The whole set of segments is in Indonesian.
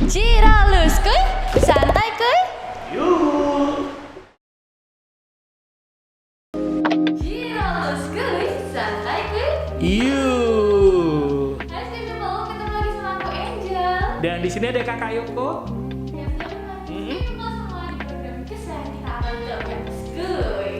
Ciralus kuy, santai kuy. Yuk. Ciralus kuy, santai kuy. Yuk. Hai Steve, mau ketemu lagi sama aku Angel. Dan di sini ada Kakak Yoko. Ya, ketemu semua di program kesayangan kita Ciralus kuy.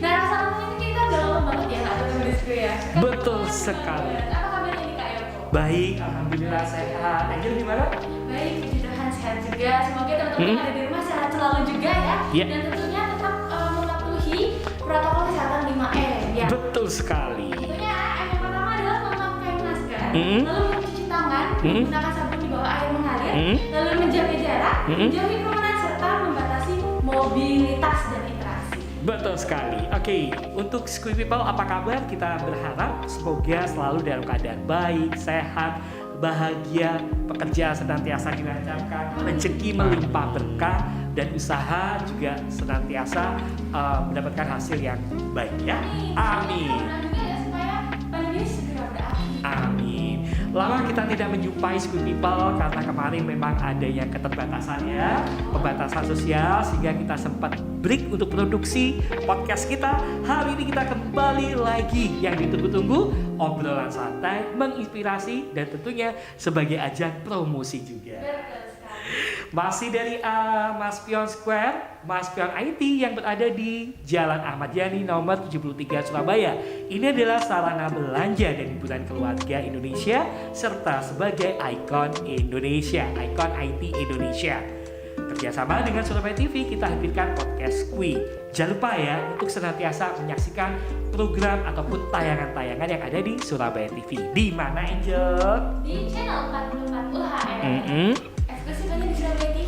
Nah, rasanya ini kita udah lama banget ya nggak ketemu di kuy ya. Betul sekali. Apa kabarnya nih Kak Yoko? Baik, alhamdulillah sehat. Angel gimana? Baik, puji Tuhan sehat juga. Semoga teman-teman yang ada di rumah sehat selalu juga ya. Iya. Dan tentunya tetap mematuhi protokol kesehatan 5M ya. Betul sekali. Tentunya yang pertama adalah memakai masker, Mm-mm. lalu mencuci tangan, menggunakan sabun di bawah air mengalir, lalu menjaga jarak, menjauhi kerumunan serta membatasi mobilitas dan interaksi. Betul sekali. Oke, untuk Squid People apa kabar? Kita berharap semoga selalu dalam keadaan baik, sehat, bahagia, pekerjaan senantiasa dilancarkan, rezeki melimpah berkah, dan usaha juga senantiasa mendapatkan hasil yang baik ya. Amin. Mudah-mudahan juga ya supaya pandemi ini segera berakhir. Amin. Lama kita tidak menjumpai Squid People karena kemarin memang adanya keterbatasan ya, pembatasan sosial sehingga kita sempat break untuk produksi podcast kita. Hari ini kita kembali lagi yang ditunggu-tunggu, obrolan santai, menginspirasi dan tentunya sebagai ajang promosi juga. Betul sekali. Masih dari Mas Pion Square, Mas Pion IT yang berada di Jalan Ahmad Yani nomor 73 Surabaya. Ini adalah sarana belanja dan hiburan keluarga Indonesia serta sebagai ikon Indonesia, ikon IT Indonesia. Kerjasama dengan Surabaya TV kita hadirkan podcast Kui. Jangan lupa ya untuk senantiasa menyaksikan program ataupun tayangan-tayangan yang ada di Surabaya TV. Di mana Angel? Di channel 44 UHM. Eksklusif hanya di Surabaya TV.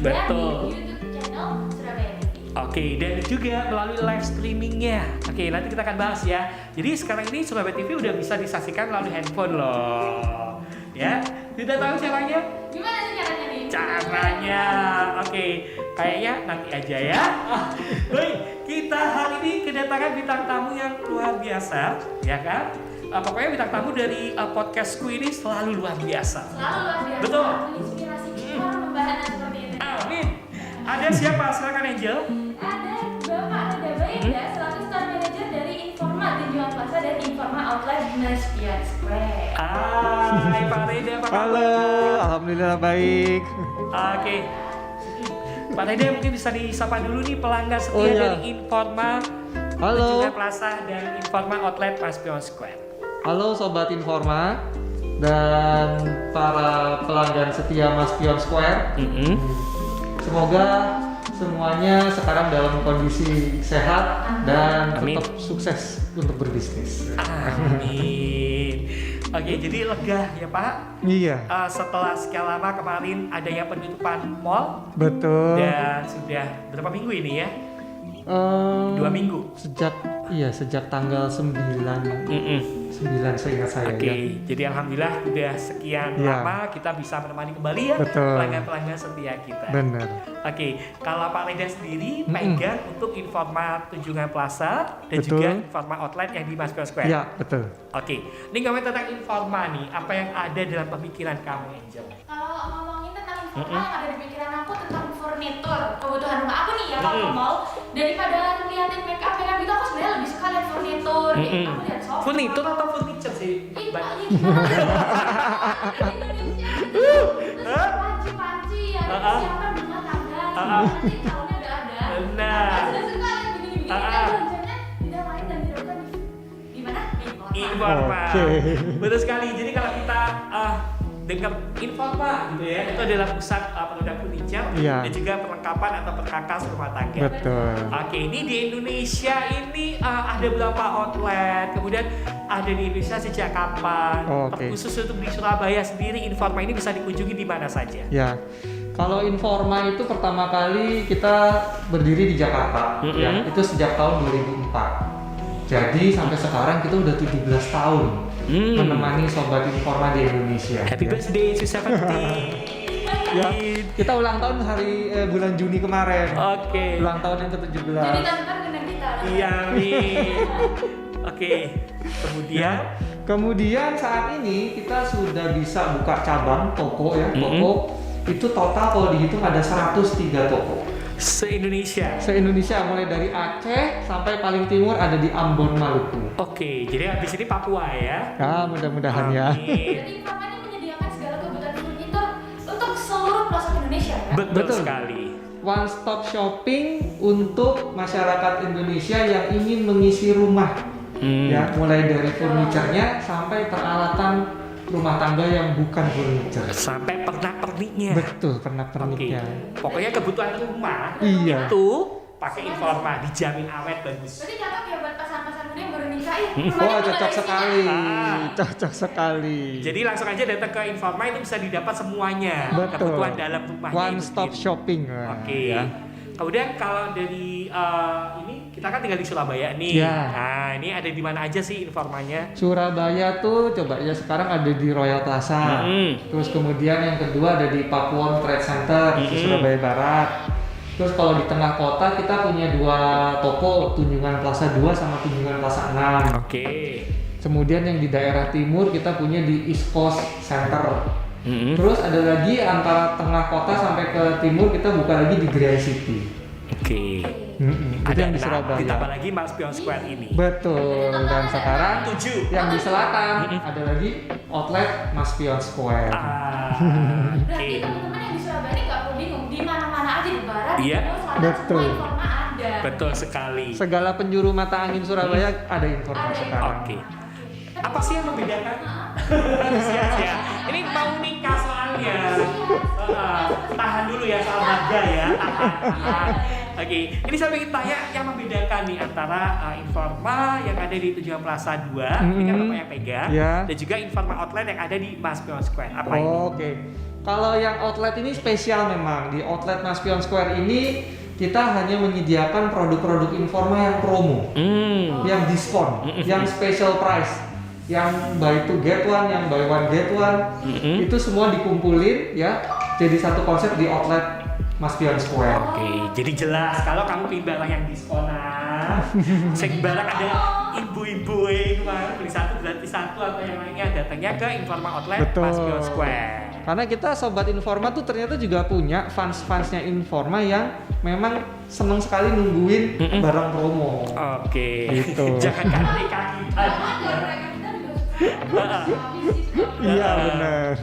Betul. Dan di YouTube channel Surabaya TV. Oke, dan juga melalui live streamingnya. Oke, nanti kita akan bahas ya. Jadi sekarang ini Surabaya TV udah bisa disaksikan melalui handphone loh. Ya, tidak tahu caranya? Gimana sih caranya nih? Caranya, oke, kayaknya nanti aja ya. Baik, kita hari ini kedatangan bintang tamu yang luar biasa, ya kan? Pokoknya bintang tamu dari podcastku ini selalu luar biasa. Selalu luar biasa. Betul. Menginspirasi kita membahas seperti ini. Amin. Ada siapa? Silakan Angel. Ada Bapak Reda Bainda selaku Store Manager dari Informa Tunjungan Plaza dan Informa Outlet Mas Pion Square. Hai Pak Reda, apa kabar? Halo, alhamdulillah baik. Oke. Pak Reda mungkin bisa disapa dulu nih pelanggan setia Oh, iya. dari Informa Halo. Tunjungan Plaza dan Informa Outlet Mas Pion Square. Halo Sobat Informa dan para pelanggan setia Mas Pion Square. Semoga semuanya sekarang dalam kondisi sehat dan Amin. tetap sukses untuk berbisnis. Amin. Oke, jadi lega ya Pak. Iya, Setelah sekian lama kemarin adanya penutupan mall betul. dan sudah berapa minggu ini ya? 2 minggu. Sejak tanggal 9 seingat saya Oke, ya. jadi alhamdulillah udah sekian Iya. lama kita bisa menemani kembali ya Betul. pelanggan-pelanggan setia kita. Benar. Oke, kalau Pak Reda sendiri pegang untuk Informa Tunjungan Plaza dan Betul. juga Informa Outlet yang di Mas Pion Square. Ya, betul. Oke, ini ngomongin tentang Informa nih, apa yang ada dalam pemikiran kamu Angel? Kalau ngomongin tentang Informa yang ada di pikiran aku tentang furnitur, kebutuhan rumah aku nih ya kalau ke mall, daripada ngeliatin make up gitu aku sebenarnya lebih suka lihat furnitur. Aku lihat sofa. Furnitur atau furniture sih? Ih, Mbak? Pak, ini gimana? Indonesia. Panci-panci yang disiapkan rumah tangga. Nanti calonnya udah ada. Benar. Aku sudah suka lihat begini-begini. Kan belanjanya tidak lain dan tidak bukan di mana? Di Informa. Informa. Oke. Betul sekali. Jadi kalau kita dengar Informa gitu ya, itu adalah pusat produk furniture Iya. dan juga perlengkapan atau perkakas rumah tangga. Betul. Oke, ini di Indonesia ini ada berapa outlet? Kemudian ada di Indonesia sejak kapan? Oke. Khusus untuk di Surabaya sendiri, Informa ini bisa dikunjungi di mana saja? Ya, kalau Informa itu pertama kali kita berdiri di Jakarta, ya, itu sejak tahun 2004. Jadi sampai sekarang kita udah 17 tahun menemani Sobat Informa di Indonesia. Happy ya. birthday to 70. Ya, kita ulang tahun bulan Juni kemarin. Oke. Ulang tahun yang ke-17. Jadi tanpa dengan kita. Iya, Min. Oke. Kemudian Kemudian saat ini kita sudah bisa buka cabang toko ya, toko itu total kalau dihitung ada 103 toko. Se-Indonesia. Se-Indonesia mulai dari Aceh sampai paling timur ada di Ambon, Maluku. Oke, jadi habis ini Papua ya. Ya, mudah-mudahan ya. Amin. Jadi Informa ini menyediakan segala kebutuhan furnitur untuk seluruh pelosok Indonesia kan? Betul sekali. One stop shopping untuk masyarakat Indonesia yang ingin mengisi rumah. Ya, mulai dari furniturnya sampai peralatan rumah tangga yang bukan furniture. Sampai pernak-perniknya. Betul, pernak-perniknya. Pokoknya kebutuhan rumah Iya. itu pakai Informa, dijamin awet bagus. Berarti cocok ya buat pasangan-pasangan muda yang baru nikah Oh, cocok sekali. Ah. Cocok sekali. Jadi langsung aja datang ke Informa, itu bisa didapat semuanya. Betul. Kebutuhan dalam rumahnya. One itu stop sendiri. shopping. Oke. Ya. Kemudian kalau dari ini kita kan tinggal di Surabaya nih. Ya. Nah, ini ada di mana aja sih Informanya? Surabaya tuh coba ya sekarang ada di Royal Plaza. Terus kemudian yang kedua ada di Pakuwon Trade Center di Surabaya Barat. Terus kalau di tengah kota kita punya 2 toko, Tunjungan Plaza 2 sama Tunjungan Plaza 6. Oke. Kemudian yang di daerah timur kita punya di East Coast Center. Terus ada lagi antara tengah kota sampai ke timur kita buka lagi di Grand City. Oke. Itu yang di Surabaya. Ditambah lagi Mas Pion Square ini. Betul. Dan sekarang 7. yang di selatan ada lagi outlet Mas Pion Square. Berarti Oke. teman-teman yang di Surabaya ini nggak perlu bingung, di mana-mana aja di barat, Iya. di timur, selatan, Betul. semua Informa ada. Betul sekali. Segala penjuru mata angin Surabaya ada informasi Ada. sekarang. Oke. Apa sih yang membedakan? Siap-siap. Ini mau nikah soalnya. Tahan dulu ya soal harga ya. Tahan. Oke. Ini saya ingin tanya yang membedakan nih antara Informa yang ada di Tunjungan Plaza 2, ini kan Bapak yang pegang, Ya. dan juga Informa Outlet yang ada di Mas Pion Square. Apa ini? Oke. Kalau yang outlet ini spesial memang. Di outlet Mas Pion Square ini kita hanya menyediakan produk-produk Informa yang promo, yang diskon, yang special price, yang buy to get one, yang buy one get one. Itu semua dikumpulin ya jadi satu konsep di outlet Mas Pion Square. Oke, jadi jelas kalau kamu pilih barang yang diskonan, barang ada ibu-ibu kemarin beli satu gratis satu atau yang lainnya, datangnya ke Informa Outlet Betul. Mas Pion Square. Karena kita sobat Informa tuh ternyata juga punya fans-fansnya Informa yang memang seneng sekali nungguin barang promo. Oke, Gitu. jangan kaki kaki Sama aja, mereka kita juga suka habis sih. Iya benar.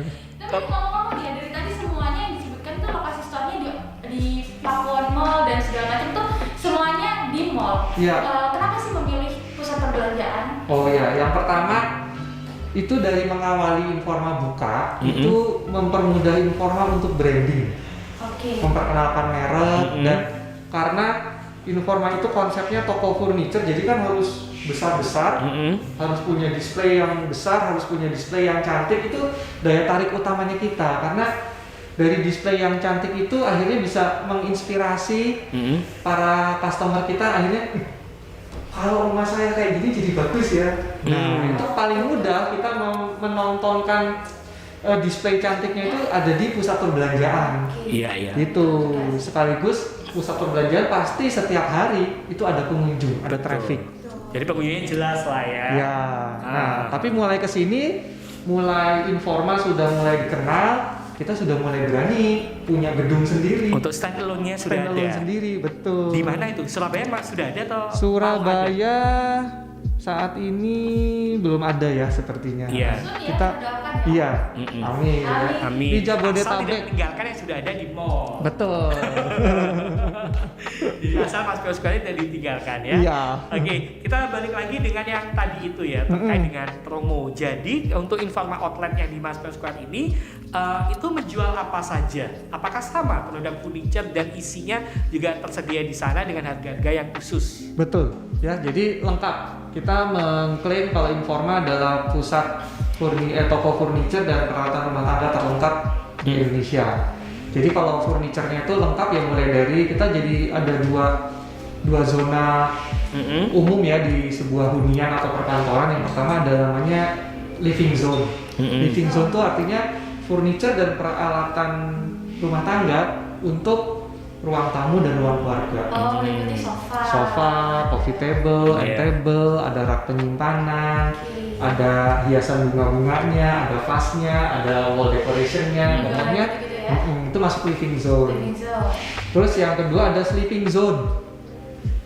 Tapi ngomong-ngomong ya, dari tadi semuanya yang disebutkan itu lokasi store-nya di Pakuwon Mall dan segala macam tuh semuanya di mall. Iya. Kenapa sih memilih pusat perbelanjaan? Oh ya, yang pertama itu dari mengawali Informa buka, itu mempermudah Informa untuk branding, Oke. memperkenalkan merek, dan karena Informa itu konsepnya toko furniture, jadi kan harus besar-besar, harus punya display yang besar, harus punya display yang cantik, itu daya tarik utamanya kita, karena dari display yang cantik itu akhirnya bisa menginspirasi para customer kita, akhirnya kalau rumah saya kayak gini jadi bagus ya. Nah, itu paling mudah kita menontonkan display cantiknya itu ada di pusat perbelanjaan. Iya, iya. Itu sekaligus pusat perbelanjaan pasti setiap hari itu ada pengunjung, ada Betul. traffic. Jadi pengunjungnya jelas lah ya. Ya. Nah, tapi mulai ke sini mulai Informa sudah mulai dikenal, kita sudah mulai berani punya gedung sendiri. Untuk standalone-nya sudah Standalone ada. sendiri, betul. Di mana itu? Surabaya Mas sudah ada atau? Surabaya saat ini belum ada ya sepertinya. Iya. Kita iya. Mm-mm. Amin. Amin. Di Asal tidak Jabodetabek. meninggalkan yang sudah ada di mall. Betul. Jadi asal Mas Pion Square tidak ditinggalkan ya. Iya. Oke, kita balik lagi dengan yang tadi itu ya, terkait dengan promo. Jadi untuk Informa Outlet yang di Mas Pion Square ini itu menjual apa saja? Apakah sama produk furniture dan isinya juga tersedia di sana dengan harga-harga yang khusus? Betul. Ya, jadi lengkap. Kita mengklaim kalau Informa adalah pusat toko furniture dan peralatan rumah tangga terlengkap di Indonesia. Jadi kalau furniturnya itu lengkap ya, mulai dari kita jadi ada dua zona umum ya di sebuah hunian atau perkantoran. Yang pertama ada namanya living zone. Living zone itu artinya furniture dan peralatan rumah tangga untuk ruang tamu dan ruang keluarga. Oh, meliputi Sofa, coffee table, end Iya. table, ada rak penyimpanan, ada hiasan bunga-bunganya, ada vasnya, ada wall decorationnya, pokoknya itu itu masuk living zone. Living zone. Terus yang kedua ada sleeping zone.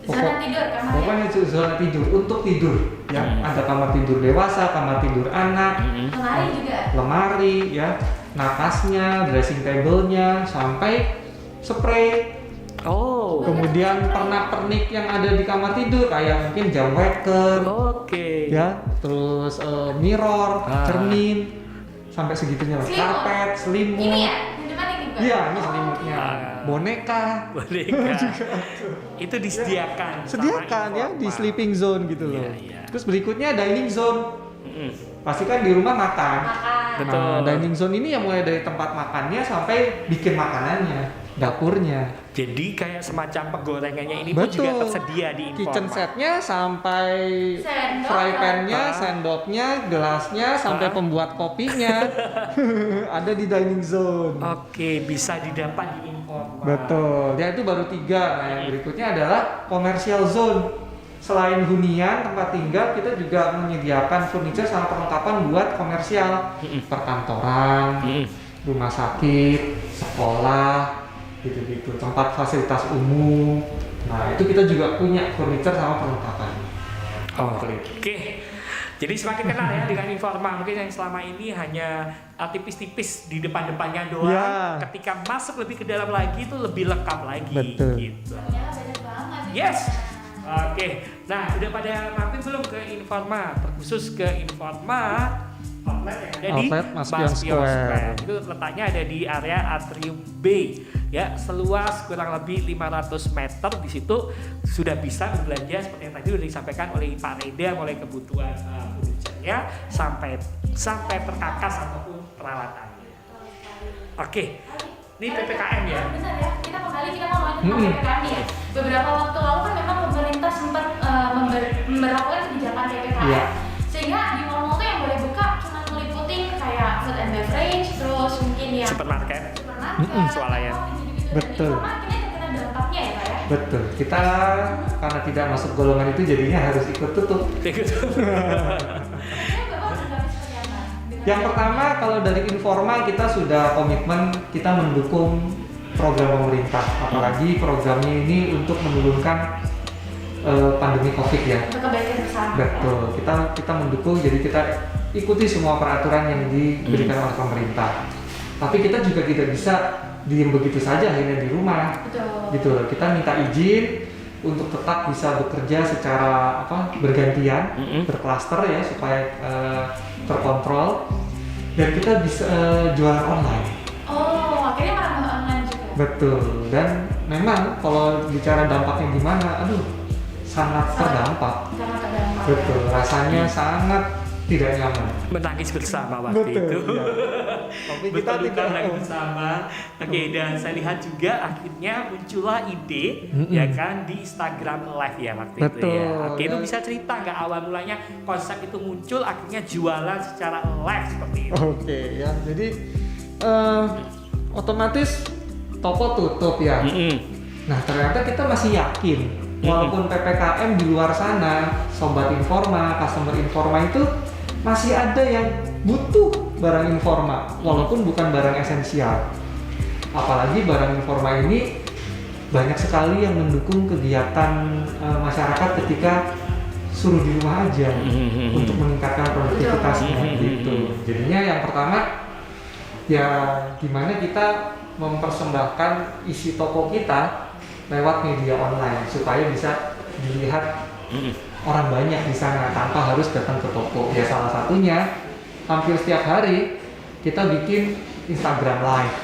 Zona tidur kamar ya? Pokoknya itu zona tidur untuk tidur ya. Ada kamar tidur dewasa, kamar tidur anak, Lemari juga. lemari ya, napasnya, dressing table-nya, sampai spray. Oh. Kemudian pernak-pernik yang ada di kamar tidur kayak mungkin jam waker, Oke. ya, terus mirror, cermin, sampai segitunya lah. Selimut. Karpet, selimut. Ini ya? Di depan ini bukan? Iya, ini selimutnya. Boneka. Boneka. Itu disediakan. sama Sediakan ya di informal. sleeping zone gitu loh. Iya, iya. Terus berikutnya dining zone. Pasti kan di rumah makan. Makan. Betul. Nah, dining zone ini yang mulai dari tempat makannya sampai bikin makanannya, dapurnya. Jadi kayak semacam penggorengannya ini pun juga tersedia di Kitchen informal. setnya sampai Sendok, fry pan-nya, gelas. sendoknya, gelasnya, sampai pembuat kopinya ada di dining zone. Oke, bisa didapat di informal. Betul. Ya itu baru 3. Nah yang berikutnya adalah commercial zone. Selain hunian tempat tinggal, kita juga menyediakan furniture sama perlengkapan buat komersial, perkantoran, rumah sakit, sekolah, gitu-gitu, tempat fasilitas umum. Nah itu kita juga punya furniture sama perlengkapan. Oke. Jadi semakin kenal ya dengan informal. Mungkin yang selama ini hanya tipis-tipis di depan-depannya doang. Ya. Ketika masuk lebih ke dalam lagi itu lebih lengkap lagi. Betul. Gitu. Ternyata banyak banget. Yes. Oke. Nah, udah pada mampir belum ke informal? Terkhusus ke informal outlet yang ada di Outlet Maspion Square. Itu letaknya ada di area Atrium B. Ya, seluas kurang lebih 500 meter. Di situ sudah bisa berbelanja seperti yang tadi sudah disampaikan oleh Pak Reda, mulai kebutuhan furniture-nya sampai perkakas ataupun peralatannya. Oke. Ini PPKM ya. Benar ya, kita kembali kita ngomongin tentang PPKM ya. Beberapa waktu lalu kan memang pemerintah sempat memberlakukan kebijakan PPKM. Iya. Sehingga di mall-mall tuh yang boleh buka cuma ngeliputin kayak food and beverage, terus mungkin yang Supermarket. Swalayan. gitu-gitu. Betul. Dan informal akhirnya terkena dampaknya ya Pak ya. Betul. Kita karena tidak masuk golongan itu jadinya harus ikut tutup. Gitu. Akhirnya Bapak menanggapi seperti apa? Yang pertama kalau dari informal kita sudah komitmen kita mendukung program pemerintah, apalagi programnya ini untuk menurunkan pandemi COVID ya. Untuk kebaikan bersama. Betul. Kita mendukung, jadi kita ikuti semua peraturan yang diberikan oleh pemerintah. Tapi kita juga tidak bisa diem begitu saja hanya di rumah. Betul. Gitu loh. Kita minta izin untuk tetap bisa bekerja secara bergantian, berklaster ya supaya terkontrol, dan kita bisa jualan online. Oh, akhirnya merambah online juga. Betul. Dan memang kalau bicara dampaknya gimana, sangat terdampak. Sangat terdampak. Betul. Rasanya sangat tidak nyaman. Menangis bersama waktu itu. Ya. Tapi kita Betul, tidak menangis bersama. Oke, dan saya lihat juga akhirnya muncullah ide ya kan di Instagram Live ya waktu itu Betul, ya. Oke, itu ya. bisa cerita nggak awal mulanya konsep itu muncul akhirnya jualan secara live seperti itu. Oke ya. Jadi otomatis toko tutup ya. Nah ternyata kita masih yakin walaupun PPKM di luar sana, sobat informa, customer informa itu masih ada yang butuh barang informa walaupun bukan barang esensial. Apalagi barang informa ini banyak sekali yang mendukung kegiatan masyarakat ketika suruh di rumah aja untuk meningkatkan produktivitasnya gitu. Jadinya yang pertama ya gimana kita mempersembahkan isi toko kita lewat media online supaya bisa dilihat orang banyak di sana tanpa harus datang ke toko. Ya salah satunya hampir setiap hari kita bikin Instagram Live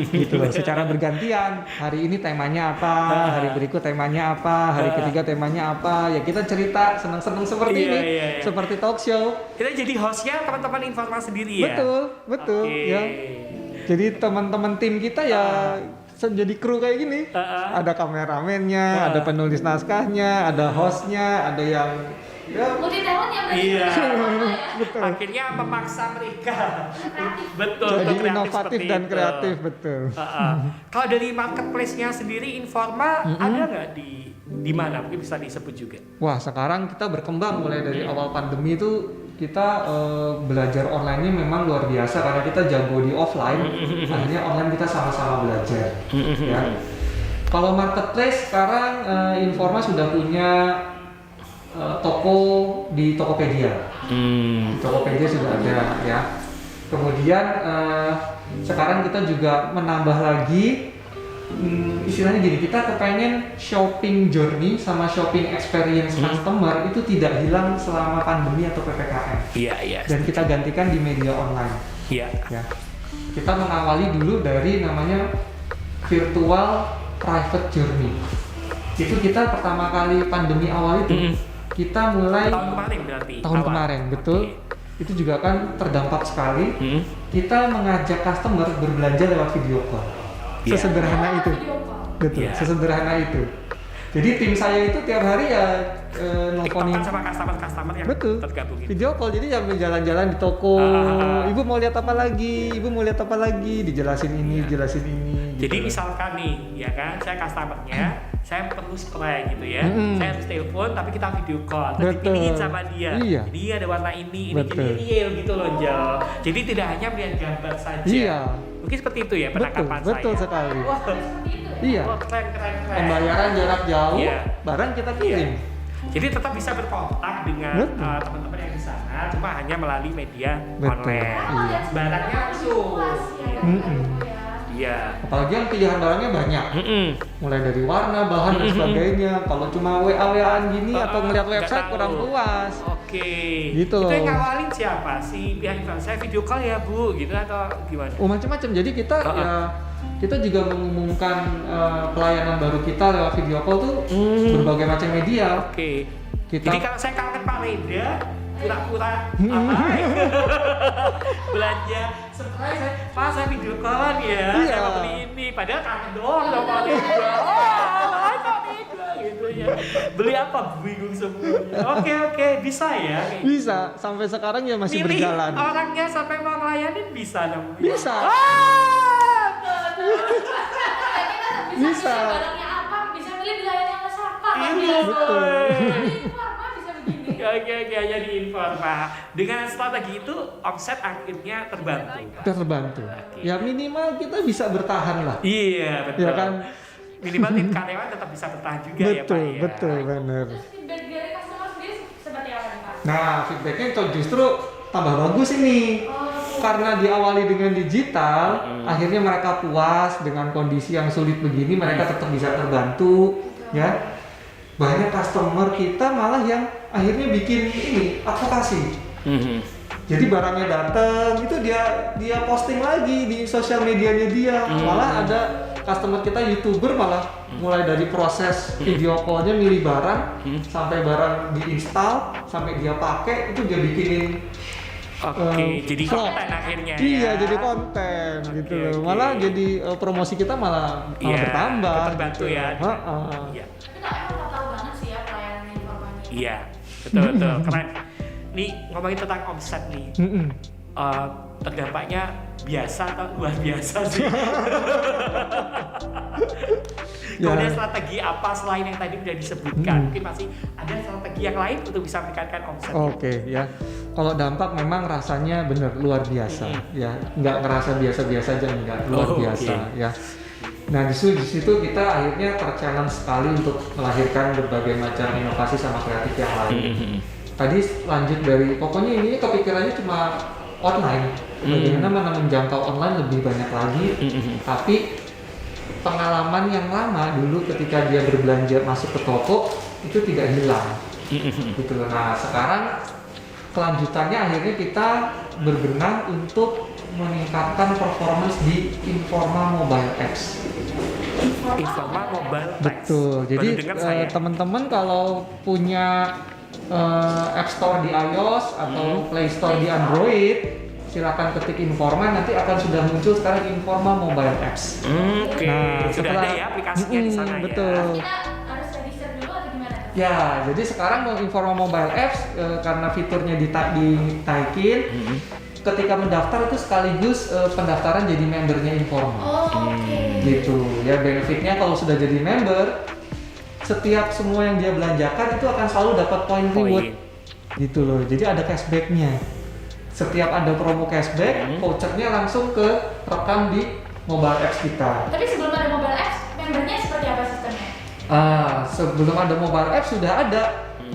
gitu loh, secara bergantian. Hari ini temanya apa, hari berikut temanya apa, hari ketiga temanya apa. Ya kita cerita seneng-seneng seperti ini, seperti talk show. Kita jadi hostnya teman-teman informal sendiri ya. Betul Oke. ya. Jadi teman-teman tim kita ya jadi kru kayak gini. Ada kameramennya, ada penulis naskahnya, ada hostnya, ada yang ya Multi talent ya berarti. Iya. Ya. betul. Akhirnya memaksa mereka. Kreatif. Betul. Jadi untuk kreatif inovatif seperti dan itu. kreatif betul. Kalau dari marketplace-nya sendiri informal ada nggak di mana? Mungkin bisa disebut juga. Wah sekarang kita berkembang mulai dari awal pandemi itu kita belajar online ini memang luar biasa karena kita jago di offline, akhirnya online kita sama-sama belajar. Ya. Kalau marketplace sekarang Informa sudah punya toko di Tokopedia. Di Tokopedia sudah ada ya. Kemudian sekarang kita juga menambah lagi istilahnya gini, kita kepengen shopping journey sama shopping experience customer itu tidak hilang selama pandemi atau PPKM. Iya. Dan kita gantikan di media online. Iya. Ya. Kita mengawali dulu dari namanya virtual private journey. Itu kita pertama kali pandemi awal itu kita mulai Tahun kemarin berarti. tahun kemarin, betul. Itu juga kan terdampak sekali. Kita mengajak customer berbelanja lewat video call. Iya. Sesederhana itu. Video call. Betul, Iya. sesederhana itu. Jadi tim saya itu tiap hari ya nelfonin TikTokan sama customer yang betul tergabung itu. video call, jadi sambil jalan-jalan di toko, ibu mau lihat apa lagi, ibu mau lihat apa lagi, dijelasin ini, jelasin ini. Jadi gitu. misalkan nih, ya kan, saya customernya, saya perlu spray gitu ya, saya harus telepon tapi kita video call, terus Betul. dipilihin sama dia. Iya. Ini ada warna ini Betul. jadi real gitu loh, Jel. Jadi tidak hanya melihat gambar saja. Iya. Mungkin seperti itu ya Betul, penangkapan saya. betul sekali. Wah, Seperti itu. Iya. wah, keren. Pembayaran jarak jauh, Iya. barang kita kirim. Jadi tetap bisa berkontak dengan Betul. teman-teman yang di sana, cuma hanya melalui media Betul. online. Iya. Barangnya langsung. Puas ya kan, ya. Iya. Apalagi yang pilihan barangnya banyak. Mulai dari warna, bahan dan sebagainya. Kalau cuma WA-WAan gini atau ngeliat Nggak website tahu. kurang puas. Oke. Gitu Itu loh. yang ngawalin siapa? Si pihak influencer, saya video call ya Bu, gitu atau gimana? Oh, macam-macam. Jadi kita ya kita juga mengumumkan pelayanan baru kita lewat video call tuh berbagai macam media. Oke. Kita Jadi kalau saya kangen Pak Reda, pura-pura belanja surprise saya, Pak saya video callan ya, Iya. saya mau beli ini, padahal kangen doang sama Pak Reda. Pak Reda gitu ya. Beli apa? Bingung semuanya. Oke, bisa ya. Kayak gitu. bisa sampai sekarang ya masih Milih berjalan. orangnya sampai mau ngelayanin bisa dong. Bisa. Kita bisa milih barangnya apa, bisa milih dilayani sama siapa kan Iya, ya. betul. Jadi Informa bisa begini. Oke, jadi Informa. Dengan strategi itu omset akhirnya terbantu. Terbantu. Ya minimal kita bisa bertahan lah. Iya, betul. Ya kan? Minimal tim karyawan tetap bisa bertahan juga ya, Pak. Betul, Ya. betul, benar. Terus feedback dari customer sendiri seperti apa nih Pak? Nah, feedbacknya itu justru tambah bagus ini. Karena diawali dengan digital, akhirnya mereka puas dengan kondisi yang sulit begini, mereka tetap bisa terbantu, ya. Banyak customer kita malah yang akhirnya bikin ini advokasi. Jadi barangnya datang, itu dia posting lagi di sosial medianya dia. Malah ada customer kita YouTuber malah mulai dari proses video call-nya milih barang sampai barang diinstal sampai dia pakai itu dia bikinin Jadi vlog. konten akhirnya. Iya, ya. jadi konten gitu Oke, loh. oke. Malah jadi promosi kita malah Iya, bertambah. terbantu gitu. ya. Heeh. Iya. Kita emang tahu banget sih ya pelayanan Informa ini. Iya, betul, keren. Nih ngomongin tentang omset nih, Mm-mm. terdampaknya biasa atau luar biasa sih? Ya. Kemudian strategi apa selain yang tadi udah disebutkan? Mungkin masih ada strategi yang lain untuk bisa meningkatkan omset. Oke ya. Kalau dampak memang rasanya bener luar biasa ya. Nggak ngerasa biasa-biasa aja, enggak, luar Oh, biasa oke. ya. Nah di situ kita akhirnya terchallenge sekali untuk melahirkan berbagai macam inovasi sama kreatif yang lain. Tadi lanjut dari pokoknya ini kepikirannya cuma online. Bagaimana mana menjangkau online lebih banyak lagi. Tapi pengalaman yang lama dulu ketika dia berbelanja masuk ke toko itu tidak hilang. Gitu loh. Nah sekarang kelanjutannya akhirnya kita berbenah untuk meningkatkan performance di Informa Mobile Apps. Informa Mobile Apps. Betul. Jadi Baru dengar saya. teman-teman kalau punya App Store di iOS atau Play Store di Android, silakan ketik Informa, nanti akan sudah muncul sekarang Informa Mobile Apps. Oke, Nah, sudah ada ya aplikasinya di sana betul. ya. Kita harus register dulu atau gimana tuh? Ya, jadi sekarang Informa Mobile Apps karena fiturnya ditaikin, ketika mendaftar itu sekaligus pendaftaran jadi membernya Informa. Oh, oke. Gitu ya, benefitnya kalau sudah jadi member, setiap semua yang dia belanjakan itu akan selalu dapat poin reward. gitu loh. Jadi ada cashbacknya. Setiap ada promo cashback, vouchernya langsung ke rekam di mobile apps kita. Tapi sebelum ada mobile apps, membernya seperti apa sistemnya? Sebelum ada mobile apps sudah ada,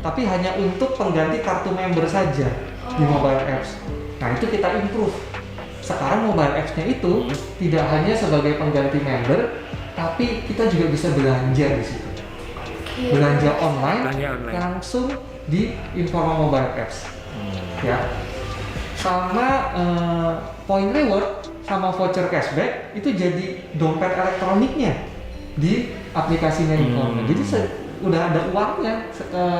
tapi hanya untuk pengganti kartu member saja di mobile apps. Nah itu kita improve. Sekarang mobile apps-nya itu tidak hanya sebagai pengganti member, tapi kita juga bisa belanja di situ. Belanja online, langsung di Informa Mobile Apps. Ya. Sama point reward sama voucher cashback itu jadi dompet elektroniknya di aplikasinya Informa. Jadi udah ada uangnya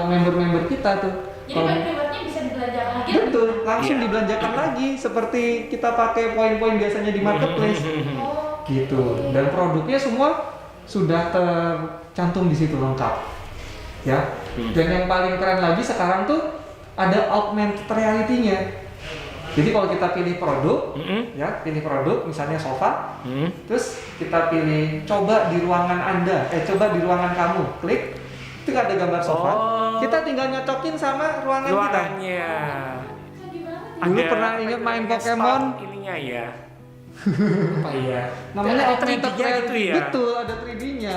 member-member kita tuh. Jadi point-pointnya bisa dibelanjakan lagi? Betul, langsung dibelanjakan lagi seperti kita pakai poin-poin biasanya di marketplace. Gitu. Dan produknya semua sudah tercantum di situ lengkap. Ya. Dan yang paling keren lagi sekarang tuh ada augmented reality-nya. Jadi kalau kita pilih produk, ya, pilih produk misalnya sofa, terus kita pilih coba di ruangan Anda, coba di ruangan kamu, klik, itu ada gambar sofa, kita tinggal nyocokin sama ruangannya. Dulu pernah ingat main Pokemon? Ininya ya. Apa ya? Namanya augmented reality. Gitu ya? Betul, ada 3D-nya.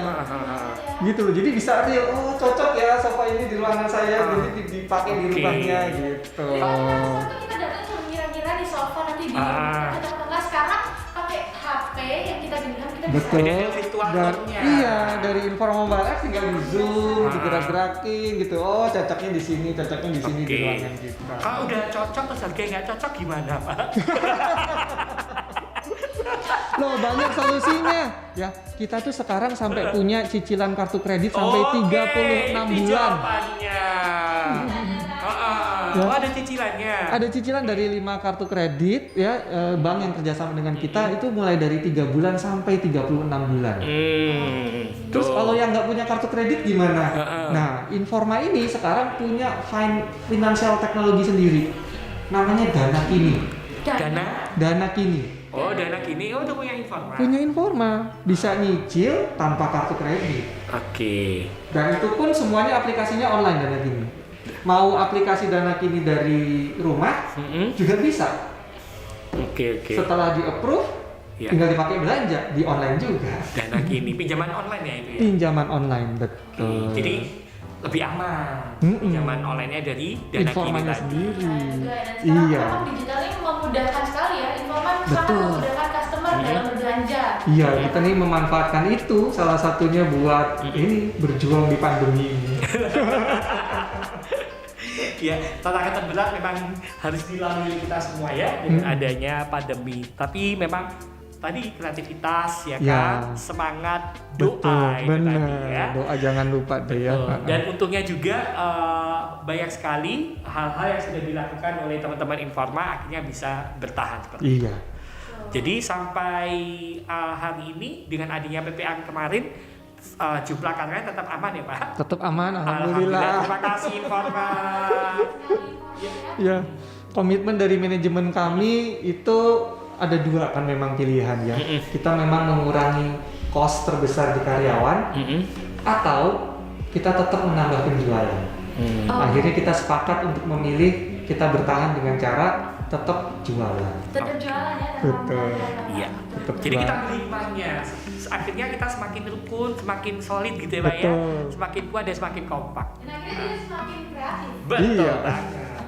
Gitu loh. Jadi bisa real. Oh, cocok ya sofa ini di ruangan saya, jadi dipakai di rumahnya gitu. Jadi kita datang cuma kira-kira di sofa nanti di tengah-tengah. Sekarang pakai HP yang kita bilang kita bisa. Betul. Iya, dari Informa Mobile Apps tinggal di zoom, digerak-gerakin gitu. Oh, cocoknya di sini di ruangan kita. Kalau udah cocok terus harganya nggak cocok gimana, Pak? Loh, banyak solusinya. Ya, kita tuh sekarang sampai punya cicilan kartu kredit sampai 36 bulan. Jawabannya. Ya. Ada cicilannya. Ada cicilan dari 5 kartu kredit ya, bank yang kerjasama dengan kita itu mulai dari 3 bulan sampai 36 bulan. Terus kalau yang nggak punya kartu kredit gimana? Nah, Informa ini sekarang punya financial teknologi sendiri. Namanya Dana Kini. Dana Kini. Oh, Dana Kini udah punya Informa. Punya Informa, bisa nyicil tanpa kartu kredit. Oke. Dan itu pun semuanya aplikasinya online Dana Kini. Mau aplikasi Dana Kini dari rumah juga bisa. Oke. Setelah di-approve, tinggal dipakai belanja di online juga. Dana Kini pinjaman online ya itu ya. Pinjaman online, betul. Jadi lebih aman. Pinjaman online-nya dari Dana Kini tadi. Sendiri. Iya. Digitalnya memudahkan sekali ya. Informa sangat memudahkan customer dalam berbelanja. Iya, kita nih memanfaatkan itu salah satunya buat ini berjuang di pandemi ini. Ya, tantangan terberat memang harus dilalui kita semua ya dengan adanya pandemi. Tapi memang tadi kreativitas ya kan, semangat, doa itu tadi ya. Doa jangan lupa deh ya. Dan untungnya juga banyak sekali hal-hal yang sudah dilakukan oleh teman-teman Informa akhirnya bisa bertahan seperti itu. Iya. Jadi sampai hari ini dengan adanya PPKM kemarin jumlah karyawan tetap aman ya Pak? Tetap aman, alhamdulillah. Terima kasih Informa. Ya, komitmen dari manajemen kami itu ada 2 kan memang pilihan ya. Kita memang mengurangi cost terbesar di karyawan atau kita tetap menambah penjualan. Akhirnya kita sepakat untuk memilih kita bertahan dengan cara tetap jualan. Tetap jualan ya. Betul. Iya. Jadi kita berhikmahnya. Akhirnya kita semakin rukun, semakin solid gitu ya Pak ya. Semakin kuat dan semakin kompak. Dan akhirnya dia semakin kreatif. Betul banget.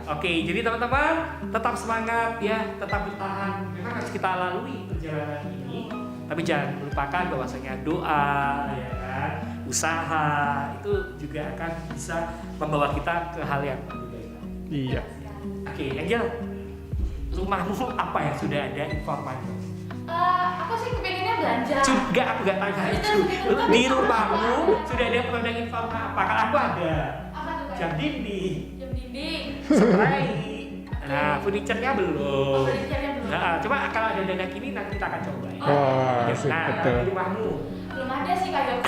Oke, jadi teman-teman tetap semangat ya, tetap bertahan. Memang harus kita lalui perjalanan ini, tapi jangan lupakan bahwasanya doa, ya kan, usaha itu juga akan bisa membawa kita ke hal yang lebih baik. Iya. Oke, Angel, rumahmu apa yang sudah ada informasi? Aku sih kepengennya belanja. Juga aku gak tanya itu. Di rumahmu sudah ada produk Informa apa? Kalau aku ada. Apa tuh? Jam dinding, Jam dinding. spray. Nah, furniture-nya belum. Furniture-nya belum. Nah, coba kalau ada Dana Kini nanti kita akan coba. Ya. Wah, asik, Nah, betul. di rumahmu. Belum ada sih kayak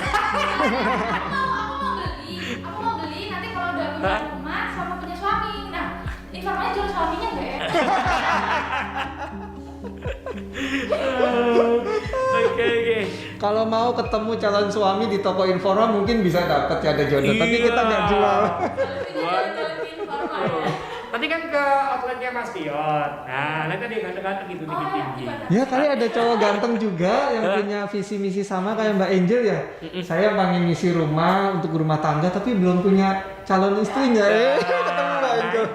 aku mau beli nanti kalau udah punya rumah sama punya suami. Nah, Informanya jual suaminya nggak ya? Oke. Kalau mau ketemu calon suami di toko Informa mungkin bisa dapat ya ada jodoh, tapi kita nggak jual. Kalau kita jual Informa ya. nanti kan ke outletnya Mas Pion. Nah, nanti ada yang ganteng-ganteng gitu tinggi-tinggi. Ya kali ada cowok ganteng juga yang punya visi misi sama kayak Mbak Angel ya. Saya pengen ngisi rumah untuk rumah tangga tapi belum punya calon istrinya. Ketemu Mbak Angel.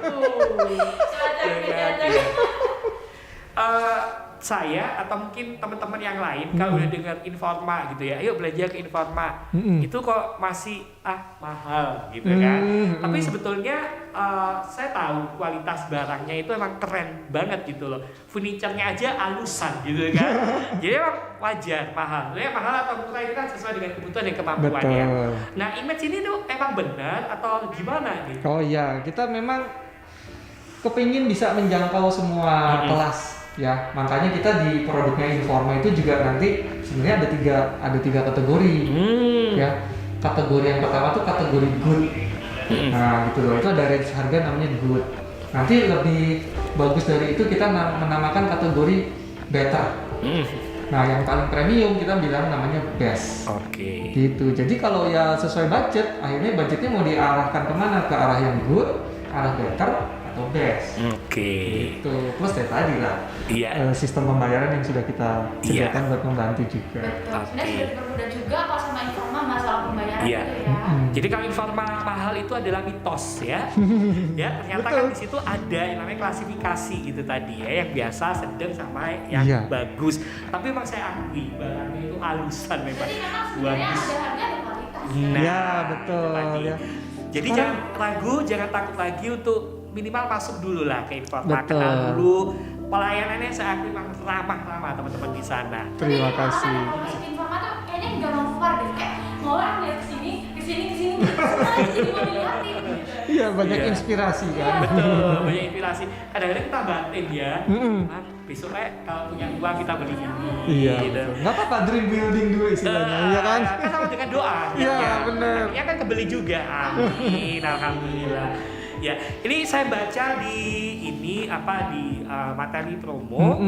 Saya atau mungkin teman-teman yang lain kalau udah dengar Informa gitu ya, ayo belanja ke Informa. Itu kok masih mahal gitu kan. Tapi sebetulnya saya tahu kualitas barangnya itu emang keren banget gitu loh. Furniture-nya aja alusan gitu kan. Jadi emang wajar mahal. Ya mahal atau murah itu kan sesuai dengan kebutuhan dan kemampuannya. Betul. Nah, image ini tuh emang benar atau gimana nih? Oh iya, kita memang kepingin bisa menjangkau semua kelas ya. Makanya kita di produknya Informa itu juga nanti sebenarnya ada tiga kategori ya. Kategori yang pertama tuh kategori good. Nah gitu loh, itu ada range harga namanya good. Nanti lebih bagus dari itu kita menamakan kategori better. Nah yang paling premium kita bilang namanya best. Oke. Gitu. Jadi kalau ya sesuai budget, akhirnya budgetnya mau diarahkan kemana? Ke arah yang good, arah better, atau best. Oke. Gitu. Plus ya tadi lah. Iya. Sistem pembayaran yang sudah kita sediakan buat membantu juga. Betul. Sebenarnya sudah dipermudah juga kalau sama Informa masalah pembayaran Iya. gitu ya. Jadi kalau Informa mahal itu adalah mitos ya. Ya ternyata kan di situ ada yang namanya klasifikasi gitu tadi ya, yang biasa, sedang sama yang bagus. Tapi memang saya akui barangnya itu alusan memang. Jadi memang sebenarnya bagus. ada harga ada kualitas. Nah, Ya, betul, tadi. ya. Jadi jangan ragu, jangan takut lagi untuk minimal masuk dulu lah ke Informa. Betul. Kenal dulu. Pelayanannya saya akui memang ramah teman-teman di sana. Terima Tapi kasih. kalau masuk Informa tuh kayaknya nggak mau keluar deh. Kayak mau orang lihat kesini, jadi mau dilihatin gitu. Iya, banyak Iya. inspirasi kan. Betul, banyak inspirasi. Kadang-kadang kita batin ya. Besoknya kalau punya uang kita beli ini. Iya. Gitu. Nggak apa-apa, dream building dulu istilahnya, iya kan? Kan sama dengan doa. Iya, ya. benar. Ya kan kebeli juga. Amin, alhamdulillah. Ya, ini saya baca di materi promo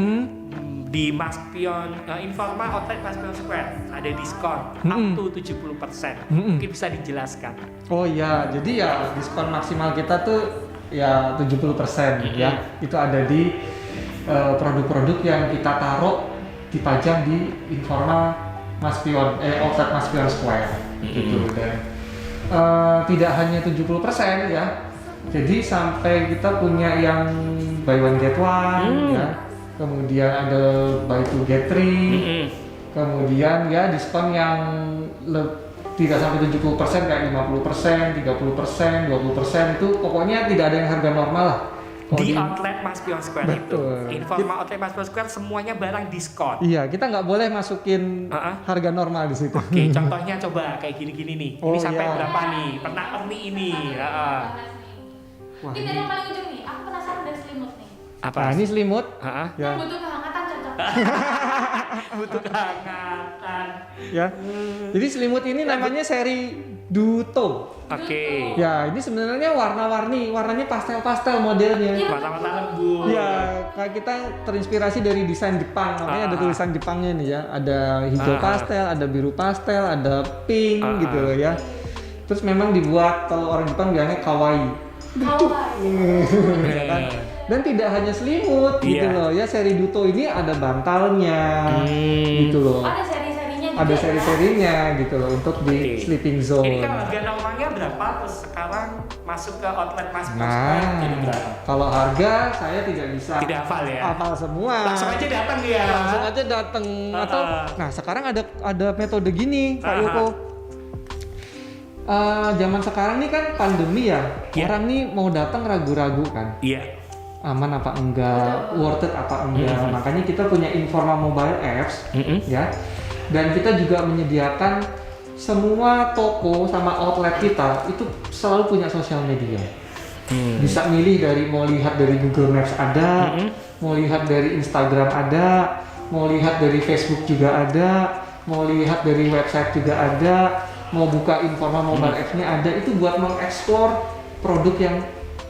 di Mas Pion Informa Outlet Mas Pion Square ada diskon up to 70%. Mungkin bisa dijelaskan. Oh iya, jadi ya diskon maksimal kita tuh ya 70% ya. Itu ada di produk-produk yang kita taruh dipajang di Informa Mas Pion Outlet Mas Pion Square gitu. Dan tidak hanya 70% ya. Jadi sampai kita punya yang buy one get one ya. Kemudian ada buy two get three. Kemudian ya diskon yang tidak sampai 70% kayak 50%, 30%, 20% itu pokoknya tidak ada yang harga normal lah. Di outlet Mas Pion Square Betul. itu. Informa outlet Mas Pion Square semuanya barang diskon. Iya, kita nggak boleh masukin harga normal di situ. Oke, contohnya coba kayak gini-gini nih. Oh, ini sampai iya. berapa nih? Pernak-pernik ini. Wah, Ini dari yang paling ujung nih, aku penasaran dari selimut nih. Apa? Nah, ini selimut. Ya. Yang butuh kehangatan cocok. Butuh kehangatan. Ya. Jadi selimut ini namanya seri Duto. Oke. Ya, ini sebenarnya warnanya pastel-pastel modelnya. Mata-mata lembut. Ya, kayak kita terinspirasi dari desain Jepang, makanya ada tulisan Jepangnya nih ya. Ada hijau pastel, ada biru pastel, ada pink gitu loh ya. Terus memang dibuat, kalau orang Jepang bilangnya kawaii. Ya kan? Dan tidak hanya selimut gitu loh ya, seri Duto ini ada bantalnya gitu loh. Ada seri-serinya juga. Ada seri-serinya gitu loh untuk di sleeping zone. Ini kalau harga normalnya berapa? Terus sekarang masuk ke outlet Mas Pion Nah, Square jadi berapa? kalau harga saya tidak bisa Tidak hafal ya? hafal semua. Langsung aja datang ya. Langsung aja datang atau nah sekarang ada metode gini Pak Yoko. Zaman sekarang nih kan pandemi ya, orang nih mau datang ragu-ragu kan, Iya. aman apa enggak, worth it apa enggak. Makanya kita punya Informa mobile apps ya, dan kita juga menyediakan semua toko sama outlet kita itu selalu punya sosial media. Bisa milih dari, mau lihat dari Google Maps ada, mau lihat dari Instagram ada, mau lihat dari Facebook juga ada, mau lihat dari website juga ada, mau buka Informa mobile apps-nya ada. Itu buat mengeksplor produk yang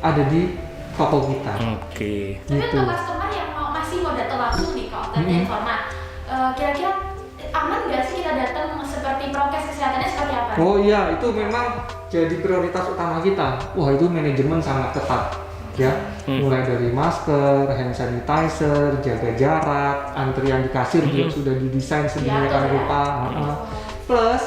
ada di toko kita. Oke. Tapi Gitu. untuk customer yang masih mau datang langsung nih ke outlet Informa, kira-kira aman nggak sih kita datang, seperti prokes kesehatannya seperti apa? Oh iya, itu memang jadi prioritas utama kita. Wah, itu manajemen sangat ketat. ya, mulai dari masker, hand sanitizer, jaga jarak, antrian di kasir juga sudah didesain sedemikian rupa. Plus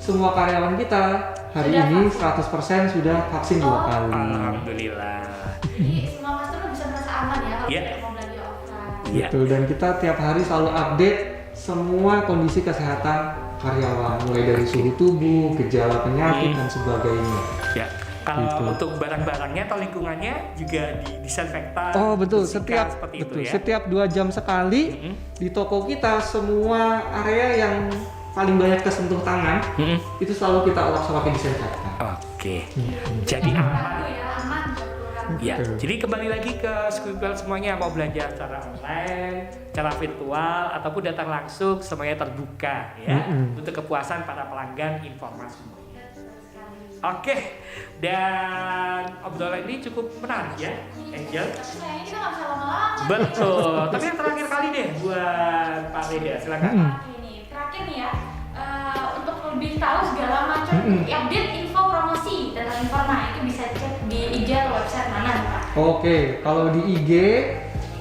semua karyawan kita hari ini 100% sudah vaksin 2 kali. Alhamdulillah. Jadi semua customer bisa merasa aman ya kalau Yeah. mau belanja offline. Gitu, dan kita tiap hari selalu update semua kondisi kesehatan karyawan, mulai dari suhu tubuh, gejala penyakit dan sebagainya. Ya. Kalau Gitu. untuk barang-barangnya atau lingkungannya juga didisinfektan. Oh betul, dibersihkan setiap seperti betul, itu ya. setiap 2 jam sekali di toko kita semua area yang paling banyak kesentuh tangan itu selalu kita lap pakai disinfektan. Oke. Jadi aman. Baru ya, aman berkurang. Ya, Betul. jadi kembali lagi ke Squirrel semuanya mau belanja secara online, secara virtual ataupun datang langsung semuanya terbuka ya untuk kepuasan para pelanggan informasi. Oke, dan obrolan ini cukup menarik ya, Angel. Tapi sayangnya kita nggak bisa lama-lama. Betul. Tapi yang terakhir kali deh buat Pak Reda, silakan. Terakhir nih ya, untuk lebih tahu segala macam update info promosi tentang Informa itu bisa dicek di IG atau website mana nih Pak? Oke, kalau di IG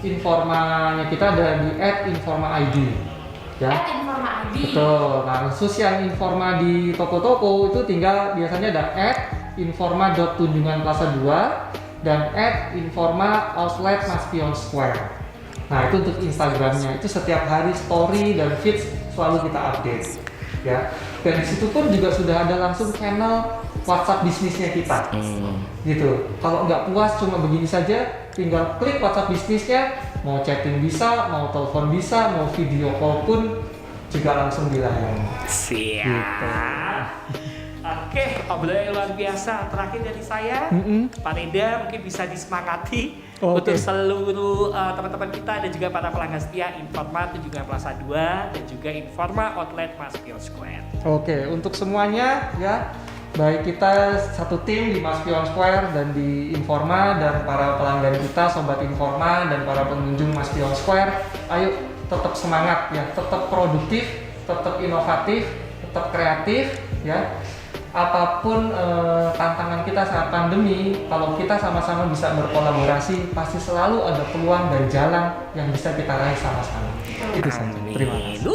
informanya kita ada di @informaid ya. Informa ID. Betul. Nah, khusus yang Informa di toko-toko itu tinggal biasanya ada @informa.tunjungan plaza 2 dan @informa outlet Maspion Square. Nah, itu untuk Instagramnya, itu setiap hari story dan feeds selalu kita update ya. Dan di situ pun juga sudah ada langsung channel WhatsApp bisnisnya kita. Gitu. Kalau nggak puas cuma begini saja, tinggal klik WhatsApp bisnisnya, mau chatting bisa, mau telepon bisa, mau video call pun juga langsung dilayani. Siap. Oke, obrolan yang luar biasa. Terakhir dari saya, Pak Reda mungkin bisa disemangati untuk seluruh teman-teman kita dan juga para pelanggan setia Informa Tunjungan Plaza 2 dan juga Informa Outlet Maspion Square. Oke, untuk semuanya ya, baik kita satu tim di Maspion Square dan di Informa dan para pelanggan kita, sobat Informa dan para pengunjung Maspion Square, ayo tetap semangat ya, tetap produktif, tetap inovatif, tetap kreatif ya. Apapun tantangan kita saat pandemi, kalau kita sama-sama bisa berkolaborasi, pasti selalu ada peluang dan jalan yang bisa kita raih sama-sama. Itu saja. Terima kasih.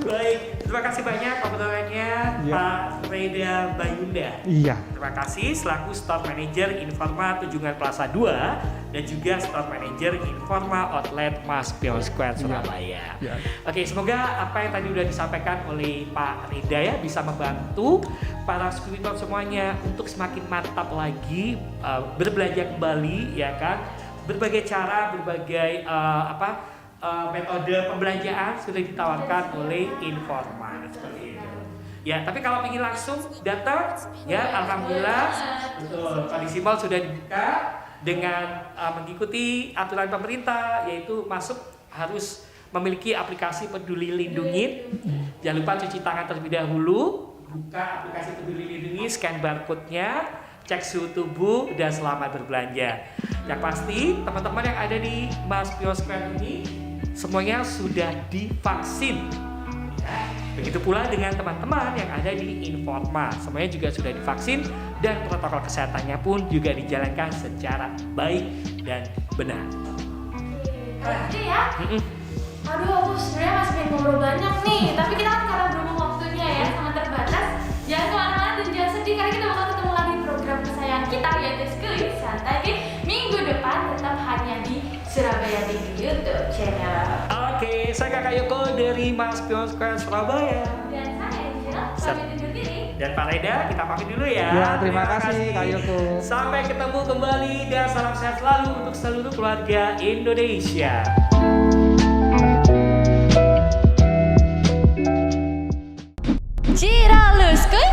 Baik, terima kasih banyak obrolannya Pak Reda Bayunda. Iya. Terima kasih selaku Store Manager Informa Tunjungan Plaza 2 dan juga Store Manager Informa Outlet Maspion Square Surabaya. Iya. Oke, semoga apa yang tadi sudah disampaikan oleh Pak Reda ya bisa membantu para squirrel semuanya untuk semakin mantap lagi berbelanja kembali ya kan. Berbagai cara, berbagai metode pembelanjaan sudah ditawarkan oleh Informa seperti itu. Ya, tapi kalau ingin langsung datang, ya alhamdulillah, betul, kondisi mall sudah dibuka dengan mengikuti aturan pemerintah, yaitu masuk harus memiliki aplikasi Peduli Lindungi. Jangan lupa cuci tangan terlebih dahulu, buka aplikasi Peduli Lindungi, scan barcode-nya, cek suhu tubuh, dan selamat berbelanja. Yang pasti teman-teman yang ada di Maspion Square ini semuanya sudah divaksin. Begitu pula dengan teman-teman yang ada di Informa, semuanya juga sudah divaksin dan protokol kesehatannya pun juga dijalankan secara baik dan benar. Berarti ya? Aduh, aku sebenarnya masih pengen ngobrol banyak nih, tapi kita kan karena berhubung waktunya ya sangat terbatas. Jangan kemana-mana dan jangan sedih karena kita bakal ketemu lagi di program kesayangan kita yaitu Sekeliling Santai di minggu depan, tetap hanya di Surabaya TV YouTube channel. Oke, saya Kakak Yoko dari Maspion Square Surabaya. Dan saya Angel, pamit undur diri. Dan Pak Reda, kita pamit dulu ya. Ya, terima kasih Kak Yoko. Sampai ketemu kembali dan salam sehat selalu untuk seluruh keluarga Indonesia. Ciralus kuy,